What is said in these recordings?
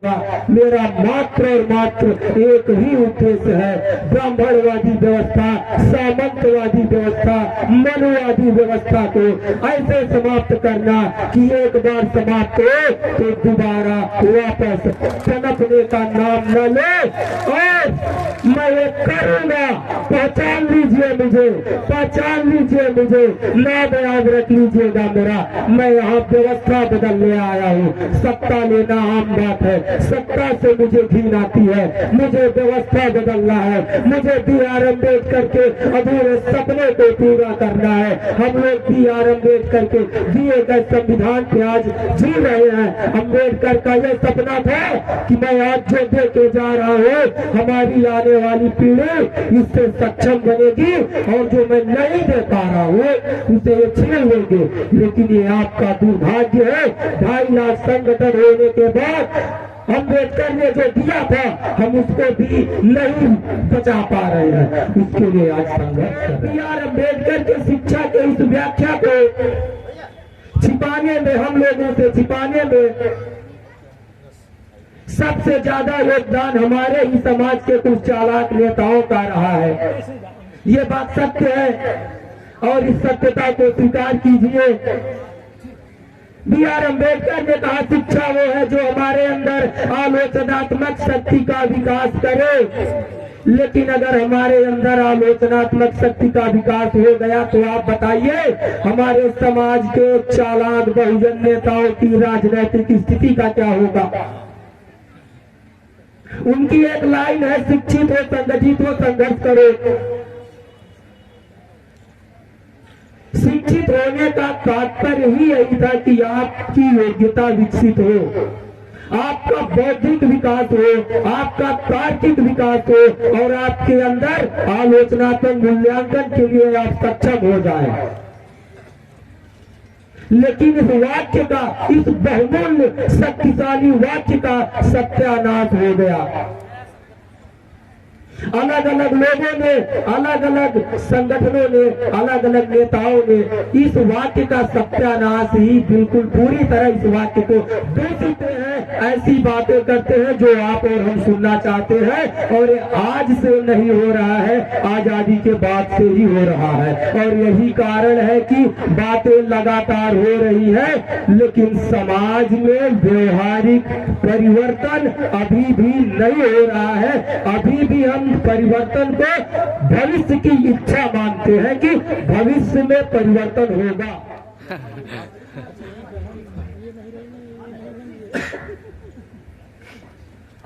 मेरा मात्र और मात्र एक ही उद्देश्य है, ब्राह्मणवादी व्यवस्था, सामंतवादी व्यवस्था, मनुवादी व्यवस्था को ऐसे समाप्त करना कि एक बार समाप्त हो तो दोबारा वापस पनपने का नाम न ले। और मैं ये करूंगा, पहचान लीजिए मुझे, पहचान लीजिए मुझे, नाम याद रख लीजिएगा मेरा। मैं यहाँ व्यवस्था बदलने आया हूँ। सत्ता लेना आम बात है, सत्ता से मुझे घिन आती है, मुझे व्यवस्था बदलना है, मुझे B.R. अम्बेडकर के अधूरे सपने को पूरा करना है। हम लोग B.R. अम्बेडकर के दिए गए संविधान पे आज जी रहे हैं। अम्बेडकर का यह सपना था कि मैं आज जो दे के जा रहा हूँ, हमारी आने वाली पीढ़ी इससे सक्षम बनेगी, और जो मैं नहीं दे पा रहा हूँ उसे ये छीन लेंगे। लेकिन ये आपका दुर्भाग्य है, 2.5 लाख संगठन होने के बाद अम्बेडकर ने जो दिया था हम उसको भी नहीं बचा पा रहे हैं। उसके लिए आज संघर्ष कर रहे हैं। B.R. अम्बेडकर की शिक्षा के इस व्याख्या को छिपाने में, हम लोगों से छिपाने में सबसे ज्यादा योगदान हमारे ही समाज के कुछ चालाक नेताओं का रहा है। ये बात सत्य है और इस सत्यता को स्वीकार कीजिए। B.R. अम्बेडकर ने कहा शिक्षा वो है जो हमारे अंदर आलोचनात्मक शक्ति का विकास करे। लेकिन अगर हमारे अंदर आलोचनात्मक शक्ति का विकास हो गया तो आप बताइए हमारे समाज के चालाक बहुजन नेताओं की राजनीतिक स्थिति का क्या होगा। उनकी एक लाइन है, शिक्षित हो, संगठित हो, संघर्ष करो। शिक्षित होने का तात्पर्य ही यही था कि आपकी योग्यता विकसित हो, आपका बौद्धिक विकास हो, आपका तार्किक विकास हो, और आपके अंदर आलोचनात्मक मूल्यांकन के लिए आप सक्षम हो जाए। लेकिन इस वाक्य का, इस बहुमूल्य शक्तिशाली वाक्य का सत्यानाश हो गया। अलग अलग लोगों ने, अलग अलग संगठनों ने, अलग अलग नेताओं ने इस वाक्य का सत्यानाश ही बिल्कुल पूरी तरह इस वाक्य को दूषित हैं, ऐसी बातें करते हैं जो आप और हम सुनना चाहते हैं। और आज से नहीं हो रहा है, आजादी के बाद से ही हो रहा है। और यही कारण है कि बातें लगातार हो रही है, लेकिन समाज में व्यवहारिक परिवर्तन अभी भी नहीं हो रहा है। अभी भी हम परिवर्तन को भविष्य की इच्छा मानते हैं कि भविष्य में परिवर्तन होगा।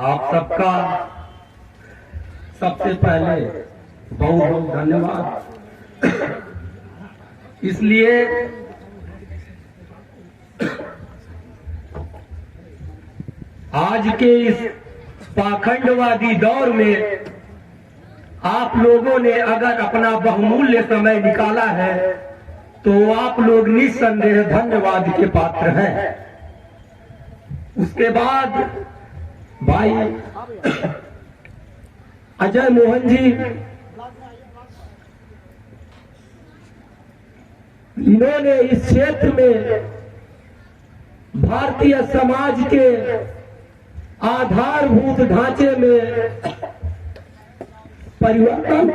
आप सबका सबसे पहले बहुत बहुत धन्यवाद। इसलिए आज के इस पाखंडवादी दौर में आप लोगों ने अगर अपना बहुमूल्य समय निकाला है तो आप लोग निस्संदेह धन्यवाद के पात्र हैं। उसके बाद भाई अजय मोहन जी, इन्होंने इस क्षेत्र में भारतीय समाज के आधारभूत ढांचे में परिवर्तन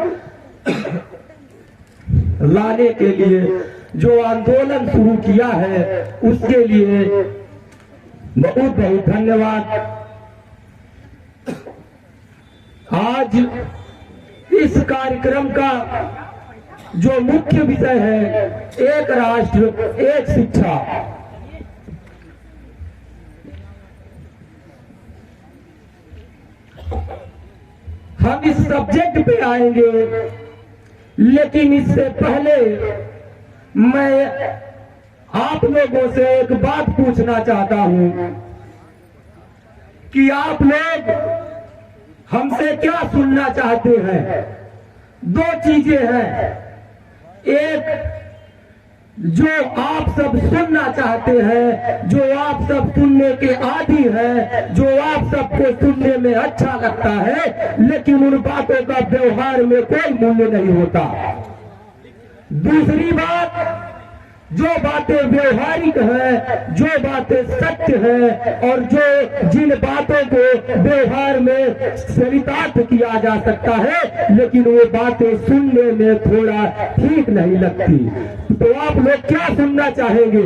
लाने के लिए जो आंदोलन शुरू किया है उसके लिए बहुत बहुत धन्यवाद। आज इस कार्यक्रम का जो मुख्य विषय है, एक राष्ट्र एक शिक्षा, हम इस सब्जेक्ट पे आएंगे। लेकिन इससे पहले मैं आप लोगों से एक बात पूछना चाहता हूं कि आप लोग हमसे क्या सुनना चाहते हैं। 2 चीजें हैं, एक जो आप सब सुनना चाहते हैं, जो आप सब सुनने के आदी हैं, जो आप सबको सुनने में अच्छा लगता है, लेकिन उन बातों का व्यवहार में कोई मूल्य नहीं होता। दूसरी बात, जो बातें व्यवहारिक है, जो बातें सत्य है और जो जिन बातों को व्यवहार में चरितार्थ किया जा सकता है, लेकिन वो बातें सुनने में थोड़ा ठीक नहीं लगती। तो आप लोग क्या सुनना चाहेंगे?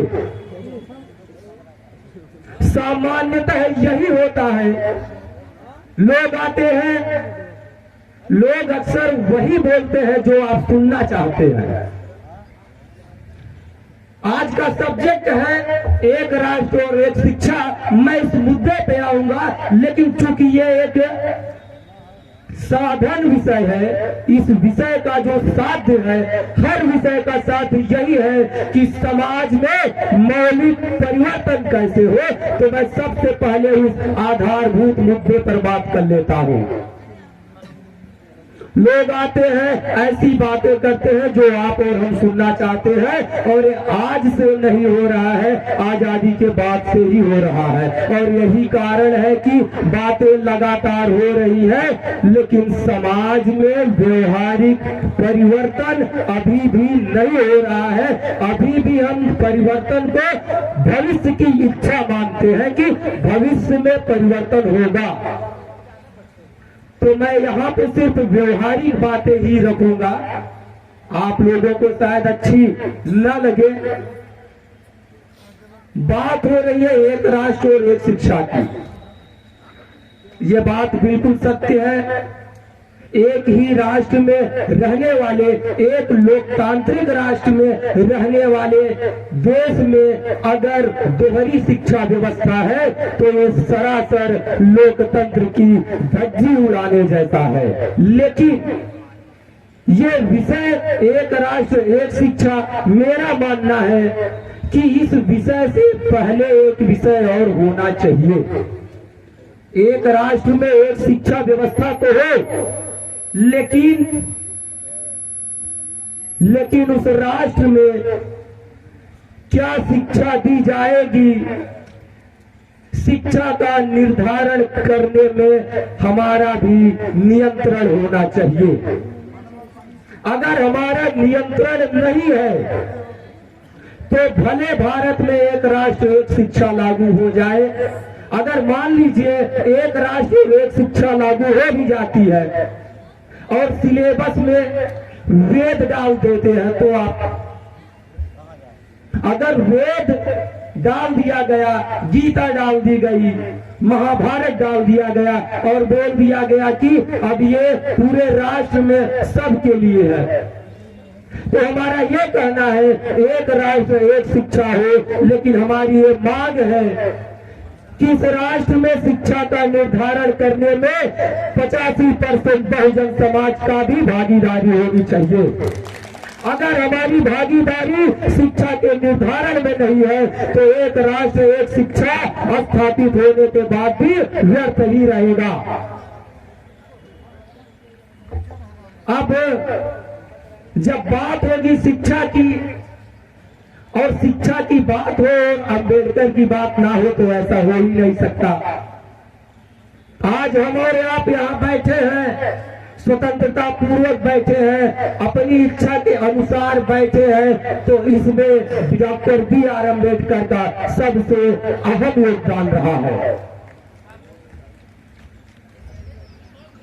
सामान्यतः यही होता है, लोग आते हैं, लोग अक्सर वही बोलते हैं जो आप सुनना चाहते हैं। आज का सब्जेक्ट है एक राष्ट्र और एक शिक्षा। मैं इस मुद्दे पे आऊंगा, लेकिन चूंकि ये एक साधन विषय है, इस विषय का जो साध्य है, हर विषय का साध्य यही है कि समाज में मौलिक परिवर्तन कैसे हो। तो मैं सबसे पहले उस आधारभूत मुद्दे पर बात कर लेता हूं। लोग आते हैं, ऐसी बातें करते हैं जो आप और हम सुनना चाहते हैं, और आज से नहीं हो रहा है, आजादी के बाद से ही हो रहा है। और यही कारण है कि बातें लगातार हो रही है, लेकिन समाज में व्यवहारिक परिवर्तन अभी भी नहीं हो रहा है। अभी भी हम परिवर्तन को भविष्य की इच्छा मानते हैं कि भविष्य में परिवर्तन होगा। तो मैं यहाँ पे सिर्फ व्यवहारिक बातें ही रखूंगा, आप लोगों को शायद अच्छी न लगे। बात हो रही है एक राष्ट्र और एक शिक्षा की। ये बात बिल्कुल सत्य है। एक ही राष्ट्र में रहने वाले, एक लोकतांत्रिक राष्ट्र में रहने वाले देश में अगर दोहरी शिक्षा व्यवस्था है तो ये सरासर लोकतंत्र की धज्जी उड़ाने जैसा है। लेकिन ये विषय एक राष्ट्र एक शिक्षा, मेरा मानना है कि इस विषय से पहले एक विषय और होना चाहिए। एक राष्ट्र में एक शिक्षा व्यवस्था तो हो, लेकिन उस राष्ट्र में क्या शिक्षा दी जाएगी, शिक्षा का निर्धारण करने में हमारा भी नियंत्रण होना चाहिए। अगर हमारा नियंत्रण नहीं है तो भले भारत में एक राष्ट्र एक शिक्षा लागू हो जाए। अगर मान लीजिए एक राष्ट्र एक शिक्षा लागू हो भी जाती है और सिलेबस में वेद डाल देते हैं, तो आप अगर वेद डाल दिया गया, गीता डाल दी गई, महाभारत डाल दिया गया और बोल दिया गया कि अब ये पूरे राष्ट्र में सबके लिए है, तो हमारा ये कहना है एक राष्ट्र एक शिक्षा हो। लेकिन हमारी ये मांग है कि इस राष्ट्र में शिक्षा का निर्धारण करने में 85% बहुजन समाज का भी भागीदारी होनी चाहिए। अगर हमारी भागीदारी शिक्षा के निर्धारण में नहीं है तो एक राष्ट्र एक शिक्षा स्थापित होने के बाद भी व्यर्थ ही रहेगा। अब जब बात होगी शिक्षा की और शिक्षा की बात हो, अंबेडकर की बात ना हो तो ऐसा हो ही नहीं सकता। आज हम और आप यहाँ बैठे हैं, स्वतंत्रता पूर्वक बैठे हैं, अपनी इच्छा के अनुसार बैठे हैं, तो इसमें डॉक्टर B.R. अम्बेडकर का सबसे अहम योगदान रहा है।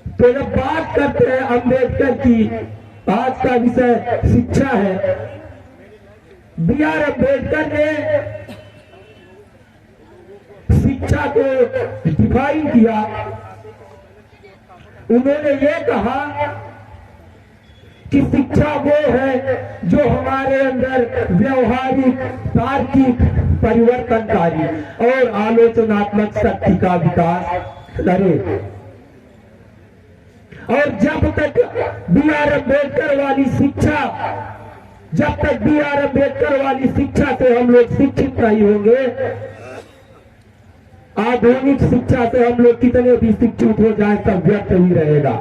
तो जब बात करते हैं अम्बेडकर की, आज का विषय शिक्षा है। B.R. अम्बेडकर ने शिक्षा को डिफाइन किया। उन्होंने ये कहा कि शिक्षा वो है जो हमारे अंदर व्यवहारिक, तार्किक, परिवर्तनकारी और आलोचनात्मक शक्ति का विकास करे। और जब तक B.R. अम्बेडकर वाली शिक्षा, जब तक B.R. अम्बेडकर वाली शिक्षा से हम लोग शिक्षित नहीं होंगे, आधुनिक शिक्षा से हम लोग कितने भी शिक्षित हो जाए सब व्यर्थ ही रहेगा।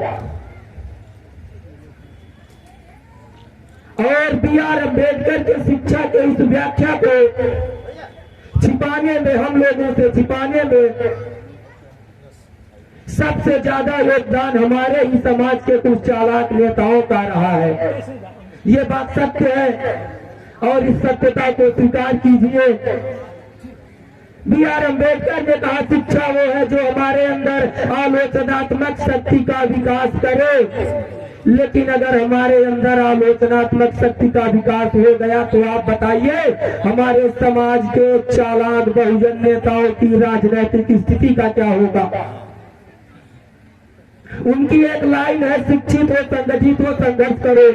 और B.R. अम्बेडकर के शिक्षा के इस व्याख्या को छिपाने में, हम लोगों से छिपाने में सबसे ज्यादा योगदान हमारे ही समाज के कुछ चालाक नेताओं का रहा है। ये बात सत्य है। और इस सत्यता को स्वीकार कीजिए। बी आर अम्बेडकर ने कहा शिक्षा वो है जो हमारे अंदर आलोचनात्मक शक्ति का विकास करे। लेकिन अगर हमारे अंदर आलोचनात्मक शक्ति का विकास हो गया तो आप बताइए हमारे समाज के चालाक बहुजन नेताओं की राजनीतिक स्थिति का क्या होगा। उनकी एक लाइन है, शिक्षित हो, संगठित हो, संघर्ष करो।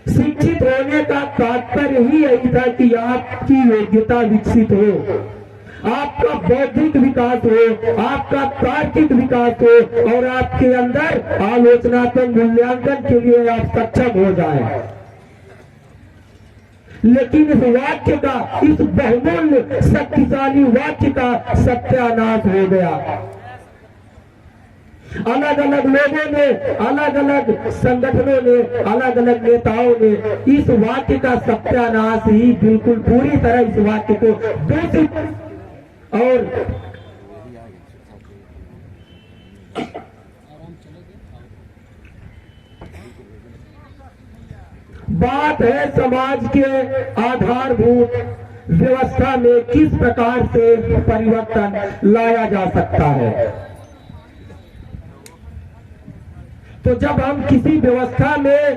शिक्षित होने का तात्पर्य ही यही था कि आपकी योग्यता विकसित हो, आपका बौद्धिक विकास हो, आपका तार्किक विकास हो और आपके अंदर आलोचनात्मक मूल्यांकन के लिए आप सक्षम हो जाए। लेकिन इस वाक्य का, इस बहुमूल्य शक्तिशाली वाक्य का सत्यानाश हो गया। अलग अलग लोगों ने, अलग अलग संगठनों ने, अलग अलग नेताओं ने इस वाक्य का सत्यानाश ही बिल्कुल पूरी तरह इस वाक्य को दूषित और बात है समाज के आधारभूत व्यवस्था में किस प्रकार से परिवर्तन लाया जा सकता है। तो जब हम किसी व्यवस्था में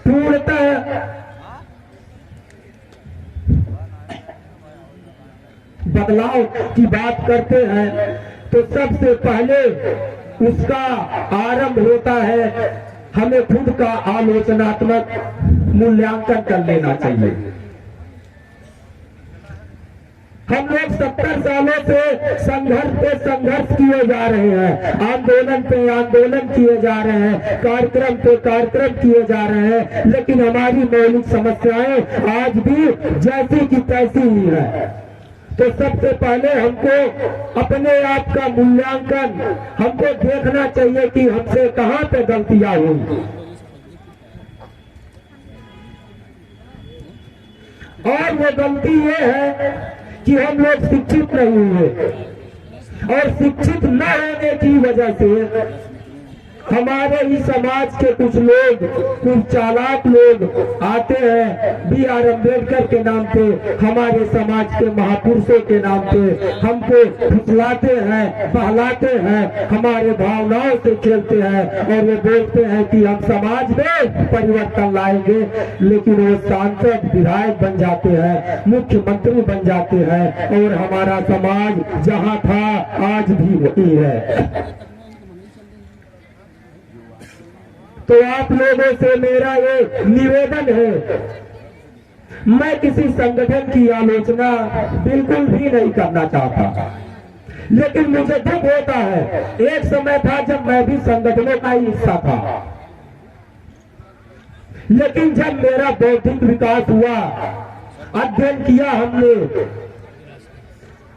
पूर्णतः बदलाव की बात करते हैं तो सबसे पहले उसका आरंभ होता है, हमें खुद का आलोचनात्मक मूल्यांकन कर लेना चाहिए। हम लोग 70 सालों से संघर्ष पे संघर्ष किए जा रहे हैं, आंदोलन पे आंदोलन किए जा रहे हैं, कार्यक्रम पे कार्यक्रम किए जा रहे हैं, लेकिन हमारी मौलिक समस्याएं आज भी जैसी की तैसी ही है। तो सबसे पहले हमको अपने आप का मूल्यांकन, हमको देखना चाहिए कि हमसे कहां पे गलतियां हुई। और वो गलती ये है कि हम लोग शिक्षित नहीं हुए और शिक्षित न होने की वजह से हमारे ही समाज के कुछ लोग, कुछ चालाक लोग आते हैं बी आर अम्बेडकर के नाम पे, हमारे समाज के महापुरुषों के नाम पे हमको फुसलाते हैं, बहलाते हैं, हमारे भावनाओं से खेलते हैं और वो बोलते हैं कि हम समाज में परिवर्तन लाएंगे। लेकिन वो सांसद, विधायक बन जाते हैं, मुख्यमंत्री बन जाते हैं और हमारा समाज जहां था आज भी वही है। तो आप लोगों से मेरा ये निवेदन है, मैं किसी संगठन की आलोचना बिल्कुल भी नहीं करना चाहता, लेकिन मुझे दुख होता है। एक समय था जब मैं भी संगठनों का ही हिस्सा था, लेकिन जब मेरा बौद्धिक विकास हुआ, अध्ययन किया हमने,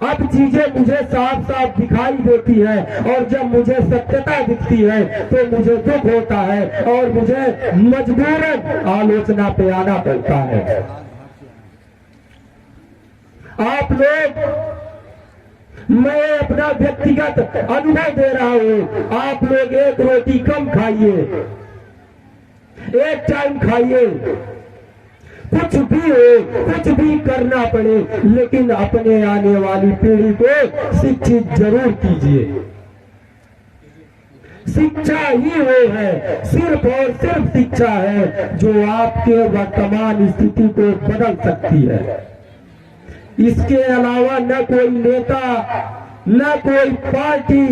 अब चीजें मुझे साफ साफ दिखाई देती है और जब मुझे सत्यता दिखती है तो मुझे दुख होता है और मुझे मजबूरन आलोचना पे आना पड़ता है। आप लोग, मैं अपना व्यक्तिगत अनुभव दे रहा हूं, आप लोग एक रोटी कम खाइए, एक टाइम खाइए, कुछ भी हो, कुछ भी करना पड़े, लेकिन अपने आने वाली पीढ़ी को शिक्षित जरूर कीजिए। शिक्षा ही वो है, सिर्फ और सिर्फ शिक्षा है जो आपके वर्तमान स्थिति को बदल सकती है। इसके अलावा न कोई नेता, न कोई पार्टी,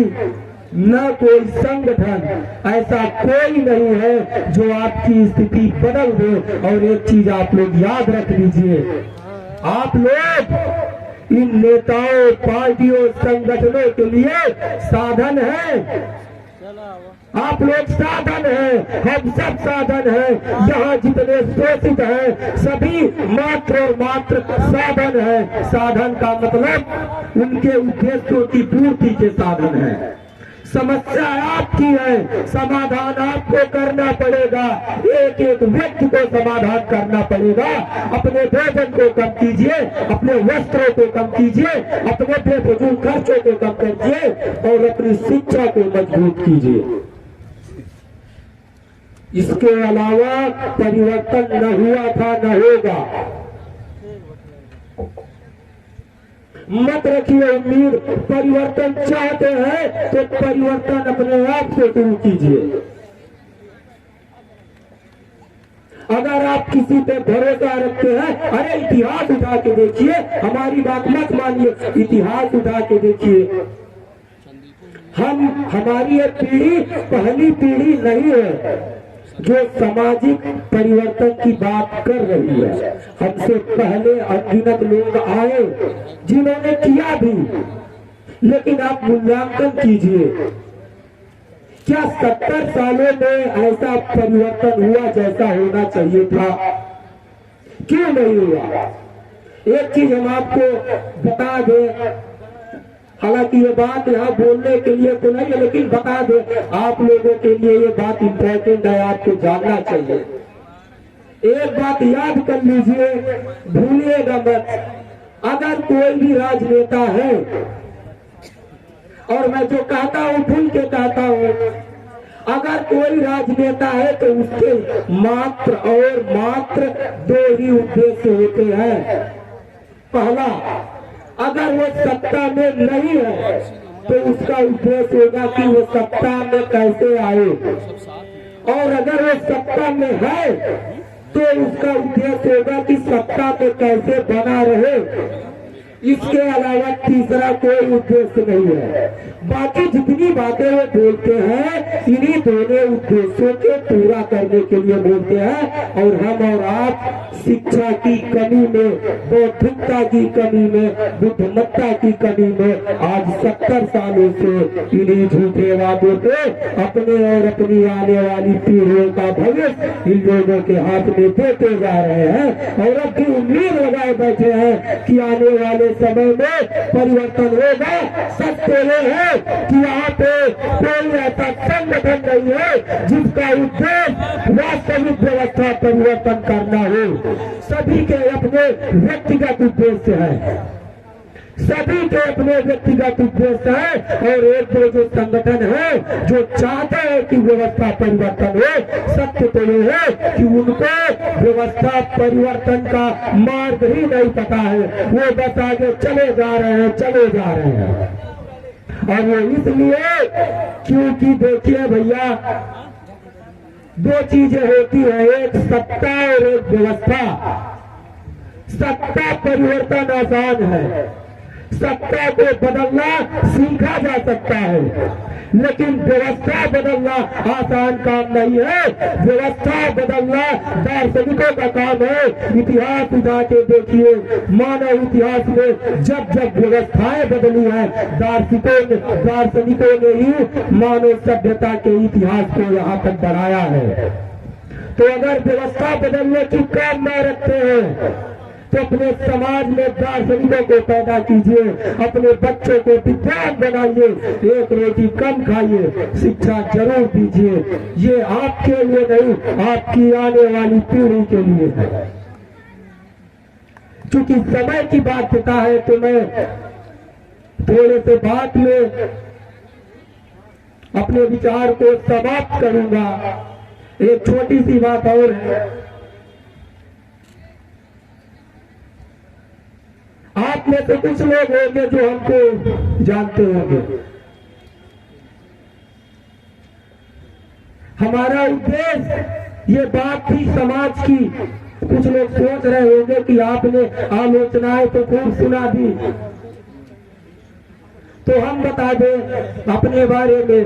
न कोई संगठन, ऐसा कोई नहीं है जो आपकी स्थिति बदल दे। और एक चीज आप लोग याद रख लीजिए, आप लोग इन नेताओं, पार्टियों, संगठनों के लिए साधन है। आप लोग साधन हैं, हम सब साधन हैं। यहाँ जितने शोषित हैं सभी मात्र और मात्र साधन है। साधन का मतलब उनके उद्देश्यों की पूर्ति के साधन है। समस्या आपकी है, समाधान आपको करना पड़ेगा, एक एक व्यक्ति को समाधान करना पड़ेगा। अपने भोजन को कम कीजिए, अपने वस्त्रों को कम कीजिए, अपने बेफजूल खर्चों को कम कीजिए और अपनी शिक्षा को मजबूत कीजिए। इसके अलावा परिवर्तन न हुआ था न होगा। मत रखिए उम्मीद, परिवर्तन चाहते हैं तो परिवर्तन अपने आप से शुरू कीजिए। अगर आप किसी पे भरोसा रखते हैं, अरे इतिहास उठा के देखिए, हमारी बात मत मानिए, इतिहास उठा के देखिए। हमारी ये पीढ़ी पहली पीढ़ी नहीं है जो सामाजिक परिवर्तन की बात कर रही है। हमसे पहले अनगिनत लोग आए जिन्होंने किया भी, लेकिन आप मूल्यांकन कीजिए, क्या 70 सालों में ऐसा परिवर्तन हुआ जैसा होना चाहिए था? क्यों नहीं हुआ? एक चीज हम आपको बता दें, हालांकि ये बात यहाँ बोलने के लिए तो नहीं है, लेकिन बता दे आप लोगों के लिए ये बात इम्पोर्टेंट है, आपको जानना चाहिए। एक बात याद कर लीजिए, भूलिएगा मत, अगर कोई भी राजनेता है, और मैं जो कहता हूँ भूल के कहता हूँ, अगर कोई राजनेता है तो उसके मात्र और मात्र दो ही उद्देश्य होते हैं। पहला, अगर वो सत्ता में नहीं है तो उसका उद्देश्य होगा कि वो सत्ता में कैसे आए, और अगर वो सत्ता में है तो उसका उद्देश्य होगा कि सत्ता में कैसे बना रहे। इसके अलावा तीसरा कोई उद्देश्य नहीं है। बाकी जितनी बातें वो बोलते हैं, इन्हीं दोनों उद्देश्यों के पूरा करने के लिए बोलते हैं। और हम और आप शिक्षा की कमी में, बौद्धिकता की कमी में, बुद्धिमत्ता की कमी में आज 70 सालों से इन्हीं झूठे वादों पे अपने और अपनी आने वाली पीढ़ियों का भविष्य इन लोगों के हाथ में देते जा रहे हैं। और अब भी उम्मीद लगाए बैठे हैं कि आने वाले समय में परिवर्तन होगा। सच तो ये है कि यहाँ पे कोई ऐसा संगठन नहीं है जिसका उद्देश्य वास्तविक व्यवस्था परिवर्तन करना हो। सभी के अपने व्यक्तिगत उद्देश्य है, सभी के अपने व्यक्तिगत उद्देश्य है। और एक दो जो संगठन है जो चाहते हैं कि व्यवस्था परिवर्तन हो, सत्य तो ये है कि उनको व्यवस्था परिवर्तन का मार्ग ही नहीं पता है, वो बस आगे चले जा रहे हैं, चले जा रहे हैं। और वो इसलिए क्योंकि देखिए भैया, दो चीजें होती है, एक सत्ता और एक व्यवस्था। सत्ता परिवर्तन आसान है, सत्ता को बदलना सीखा जा सकता है, लेकिन व्यवस्था बदलना आसान काम नहीं है। व्यवस्था बदलना दार्शनिकों का काम है। इतिहास उठा के देखिए, मानव इतिहास में जब जब व्यवस्थाएं बदली है, दार्शनिकों ने ही मानव सभ्यता के इतिहास को यहाँ तक बढ़ाया है। तो अगर व्यवस्था बदलने की काम न रखते हैं तो अपने समाज में दार्शनिकों को पैदा कीजिए, अपने बच्चों को विद्वान बनाइए, एक रोटी कम खाइए, शिक्षा जरूर दीजिए। ये आपके लिए नहीं, आपकी आने वाली पीढ़ी के लिए है। क्योंकि समय की बाध्यता है तो मैं थोड़े से बात में अपने विचार को समाप्त करूंगा। एक छोटी सी बात और है, आप में से कुछ लोग होंगे जो हमको जानते होंगे। हमारा उद्देश्य ये बात थी समाज की। कुछ लोग सोच रहे होंगे कि आपने आलोचनाएं तो खूब सुना दी, तो हम बता दें अपने बारे में।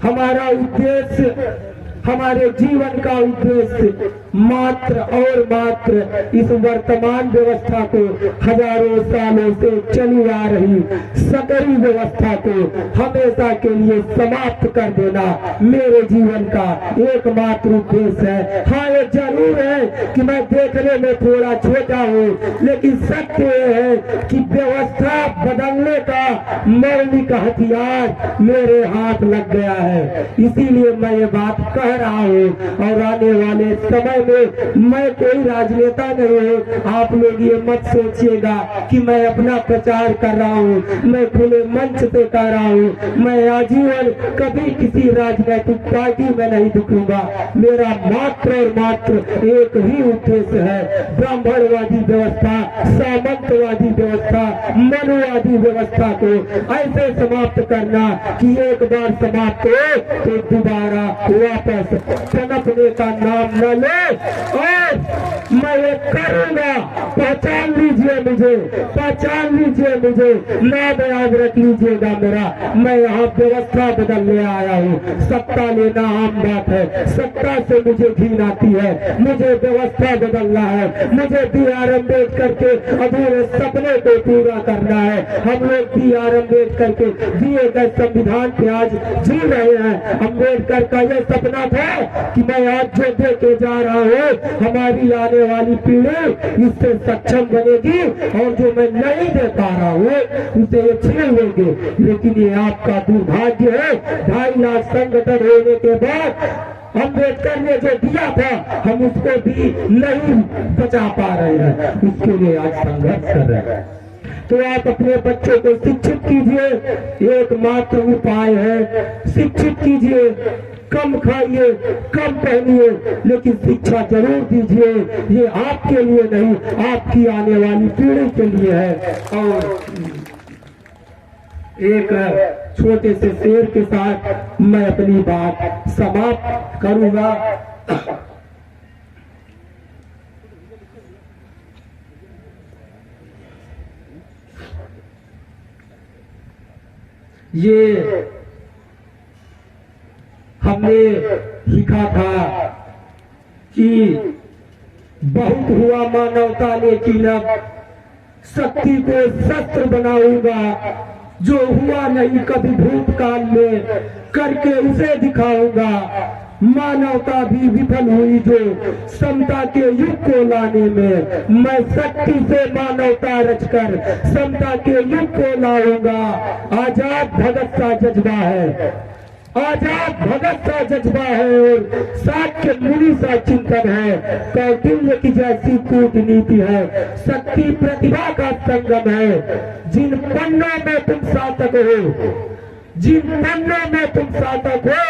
हमारा उद्देश्य, हमारे जीवन का उद्देश्य मात्र और मात्र इस वर्तमान व्यवस्था को, हजारों सालों से चली आ रही सकरी व्यवस्था को हमेशा के लिए समाप्त कर देना मेरे जीवन का एकमात्र उद्देश्य है। हाँ, ये जरूर है कि मैं देखने में थोड़ा छोटा हूँ, लेकिन सत्य ये है कि व्यवस्था बदलने का मौलिक हथियार मेरे हाथ लग गया है। इसीलिए मैं ये बात कह रहा हूँ। और आने वाले समय में मैं कोई राजनेता नहीं हूँ। आप लोग ये मत सोचिएगा कि मैं अपना प्रचार कर रहा हूँ, मैं खुले मंच से कह रहा हूँ। मैं आजीवन कभी किसी राजनीतिक पार्टी में नहीं दिखूंगा। मेरा मात्र और मात्र एक ही उद्देश्य है, ब्राह्मणवादी व्यवस्था, सामंतवादी व्यवस्था, मनुवादी व्यवस्था को ऐसे समाप्त करना कि एक बार समाप्त हो तो दोबारा वापस पनपने का नाम न ले। और मैं ये करूंगा, पहचान लीजिए मुझे, पहचान लीजिए मुझे, नाम याद रख लीजिएगा मेरा। मैं यहाँ व्यवस्था बदलने आया हूँ। सत्ता लेना आम बात है, सत्ता से मुझे घिन आती है। मुझे व्यवस्था बदलना है, मुझे BR अम्बेडकर के अधूरे सपने को पूरा करना है। हम लोग BR अम्बेडकर के दिए गए संविधान पे आज जी रहे हैं। अम्बेडकर का यह सपना था कि मैं आज जो दे के जा रहा हूँ, हमारी आने वाली पीढ़ी इससे सक्षम बनेगी, और जो मैं नहीं दे पा रहा हूँ उसे ये छीन लेंगे। लेकिन ये आपका दुर्भाग्य है, 2.5 लाख संगठन होने के बाद अम्बेडकर ने जो दिया था हम उसको भी नहीं बचा पा रहे हैं। उसके लिए आज संघर्ष कर रहे हैं। तो आप अपने बच्चों को शिक्षित कीजिए, एकमात्र उपाय है शिक्षित कीजिए। कम खाइए, कम पहनिए, लेकिन शिक्षा जरूर दीजिए। ये आपके लिए नहीं, आपकी आने वाली पीढ़ी के लिए है। और एक छोटे से शेर के साथ मैं अपनी बात समाप्त करूंगा। ये हमने सीखा था कि बहुत हुआ मानवता ने कीनत, शक्ति को शस्त्र बनाऊंगा। जो हुआ नहीं कभी भूतकाल में, करके उसे दिखाऊंगा। मानवता भी विफल हुई जो समता के युग को लाने में, मैं शक्ति से मानवता रचकर समता के युग को लाऊंगा। आजाद भगत सा जज्बा है, आजाद भगत सा जज्बा है, और साक्य मुनि सा चिंतन है। कौटिल्य की जैसी कूटनीति है, शक्ति प्रतिभा का संगम है। जिन पन्नों में तुम सार्थक हो, जिन पन्नों में तुम सार्थक हो,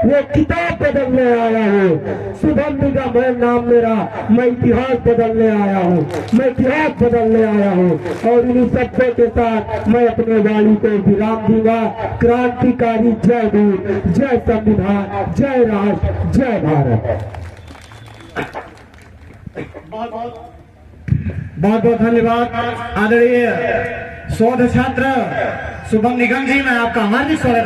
वो किताब बदलने आया हूँ। शुभम निगम है नाम मेरा, मैं इतिहास बदलने आया हूँ, मैं इतिहास बदलने आया हूँ। और इन्हीं शब्दों के साथ मैं अपने वाणी को विराम दूंगा। क्रांतिकारी जय भीम, जय संविधान, जय राष्ट्र, जय भारत। बहुत बहुत धन्यवाद आदरणीय शोध छात्र शुभम निगम जी, मैं आपका हार्दिक स्वागत